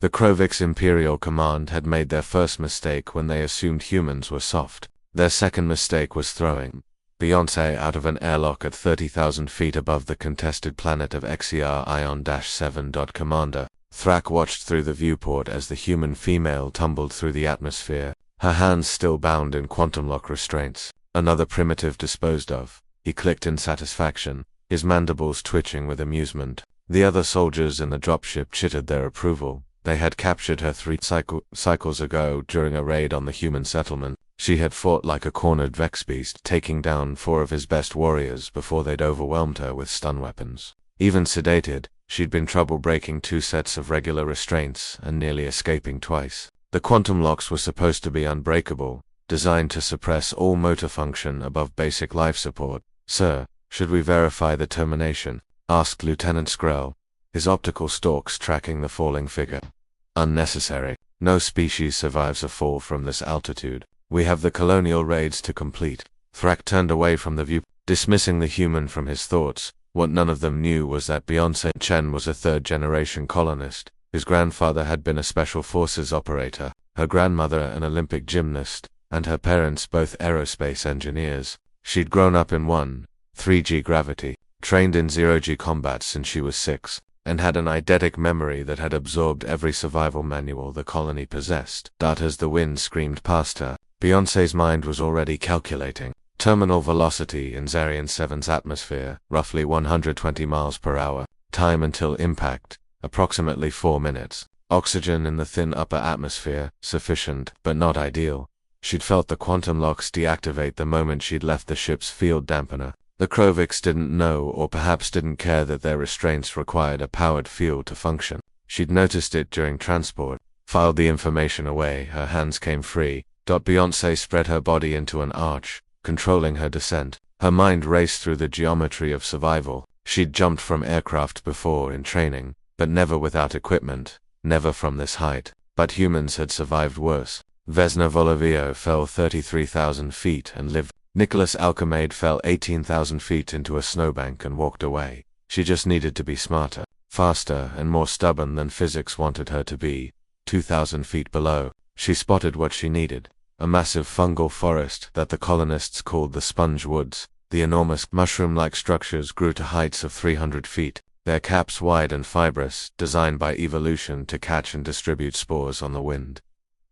The Krovik's Imperial Command had made their first mistake when they assumed humans were soft. Their second mistake was throwing Beyoncé out of an airlock at 30,000 feet above the contested planet of XER Ion-7. Commander Thrak watched through the viewport as the human female tumbled through the atmosphere, her hands still bound in quantum lock restraints. Another primitive disposed of. He clicked in satisfaction, his mandibles twitching with amusement. The other soldiers in the dropship chittered their approval. They had captured her 3 cycles ago during a raid on the human settlement. She had fought like a cornered Vex beast, taking down 4 of his best warriors before they'd overwhelmed her with stun weapons. Even sedated, she'd been trouble breaking 2 sets of regular restraints and nearly escaping twice. The quantum locks were supposed to be unbreakable, designed to suppress all motor function above basic life support. "Sir, should we verify the termination?" asked Lieutenant Skrell, his optical stalks tracking the falling figure. "Unnecessary. No species survives a fall from this altitude. We have the colonial raids to complete." Thrak turned away from the view, dismissing the human from his thoughts. What none of them knew was that Beyoncé Chen was a third-generation colonist. His grandfather had been a special forces operator, her grandmother an Olympic gymnast, and her parents both aerospace engineers. She'd grown up in 1.3G gravity, trained in 0G combat since she was 6, and had an eidetic memory that had absorbed every survival manual the colony possessed. As the wind screamed past her, Beyoncé's mind was already calculating. Terminal velocity in Zarian 7's atmosphere, roughly 120 miles per hour. Time until impact, approximately 4 minutes. Oxygen in the thin upper atmosphere, sufficient, but not ideal. She'd felt the quantum locks deactivate the moment she'd left the ship's field dampener. The Kroviks didn't know, or perhaps didn't care, that their restraints required a powered field to function. She'd noticed it during transport, filed the information away, her hands came free. Beyoncé spread her body into an arch, controlling her descent. Her mind raced through the geometry of survival. She'd jumped from aircraft before in training, but never without equipment, never from this height. But humans had survived worse. Vesna Volovio fell 33,000 feet and lived. Nicholas Alchemade fell 18,000 feet into a snowbank and walked away. She just needed to be smarter, faster, and more stubborn than physics wanted her to be. 2,000 feet below, she spotted what she needed. A massive fungal forest that the colonists called the Sponge Woods. The enormous mushroom-like structures grew to heights of 300 feet, their caps wide and fibrous, designed by evolution to catch and distribute spores on the wind.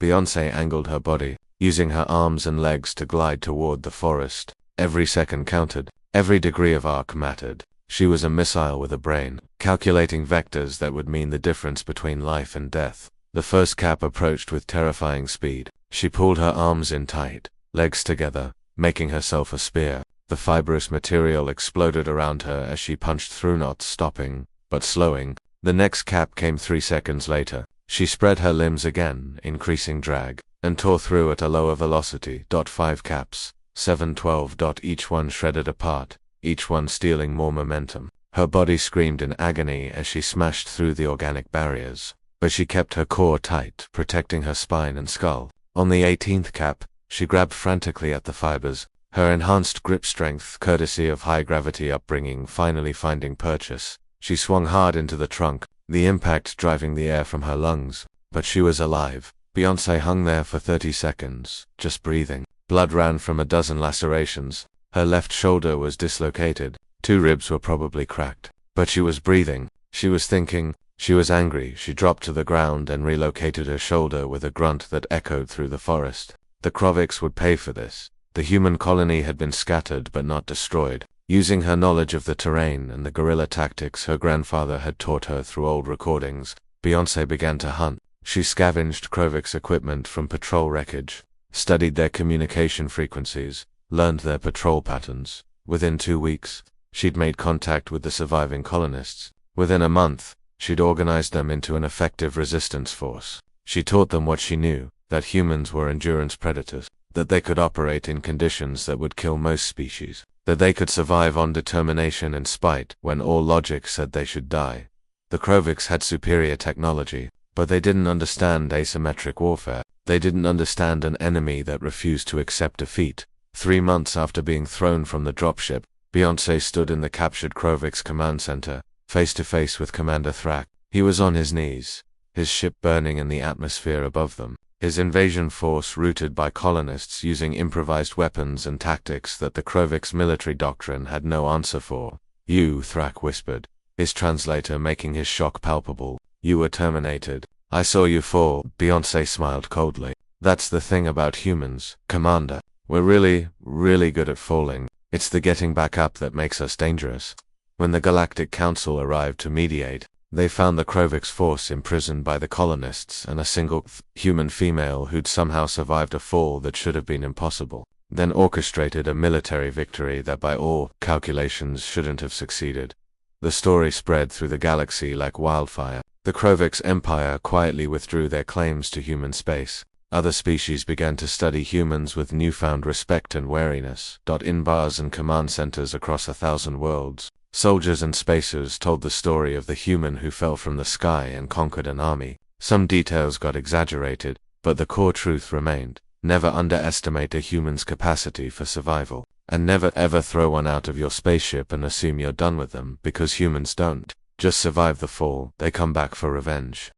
Beyoncé angled her body, using her arms and legs to glide toward the forest. Every second counted, every degree of arc mattered. She was a missile with a brain, calculating vectors that would mean the difference between life and death. The first cap approached with terrifying speed. She pulled her arms in tight, legs together, making herself a spear. The fibrous material exploded around her as she punched through, not stopping, but slowing. The next cap came 3 seconds later. She spread her limbs again, increasing drag, and tore through at a lower velocity. 5 caps, 712. Each one shredded apart, each one stealing more momentum. Her body screamed in agony as she smashed through the organic barriers, but she kept her core tight, protecting her spine and skull. On the 18th cap, she grabbed frantically at the fibers, her enhanced grip strength, courtesy of high-gravity upbringing, finally finding purchase. She swung hard into the trunk, the impact driving the air from her lungs. But she was alive. Beyoncé hung there for 30 seconds, just breathing. Blood ran from a dozen lacerations. Her left shoulder was dislocated. 2 ribs were probably cracked. But she was breathing. She was thinking. She was angry. She dropped to the ground and relocated her shoulder with a grunt that echoed through the forest. The Kroviks would pay for this. The human colony had been scattered but not destroyed. Using her knowledge of the terrain and the guerrilla tactics her grandfather had taught her through old recordings, Beyoncé began to hunt. She scavenged Krovik's equipment from patrol wreckage, studied their communication frequencies, learned their patrol patterns. Within 2 weeks, she'd made contact with the surviving colonists. Within a month, she'd organized them into an effective resistance force. She taught them what she knew, that humans were endurance predators, that they could operate in conditions that would kill most species, that they could survive on determination and spite when all logic said they should die. The Kroviks had superior technology, but they didn't understand asymmetric warfare. They didn't understand an enemy that refused to accept defeat. 3 months after being thrown from the dropship, Beyoncé stood in the captured Krovik's command center, face to face with Commander Thrak. He was on his knees, his ship burning in the atmosphere above them. His invasion force routed by colonists using improvised weapons and tactics that the Krovik's military doctrine had no answer for. "You," Thrak whispered, his translator making his shock palpable. "You were terminated. I saw you fall." Beyoncé smiled coldly. "That's the thing about humans, Commander. We're really, really good at falling. It's the getting back up that makes us dangerous." When the Galactic Council arrived to mediate, they found the Krovik's force imprisoned by the colonists and a single human female who'd somehow survived a fall that should have been impossible, then orchestrated a military victory that by all calculations shouldn't have succeeded. The story spread through the galaxy like wildfire. The Krovik's empire quietly withdrew their claims to human space. Other species began to study humans with newfound respect and wariness. In bars and command centers across 1,000 worlds, soldiers and spacers told the story of the human who fell from the sky and conquered an army. Some details got exaggerated, but the core truth remained. Never underestimate a human's capacity for survival. And never ever throw one out of your spaceship and assume you're done with them, because humans don't just survive the fall, they come back for revenge.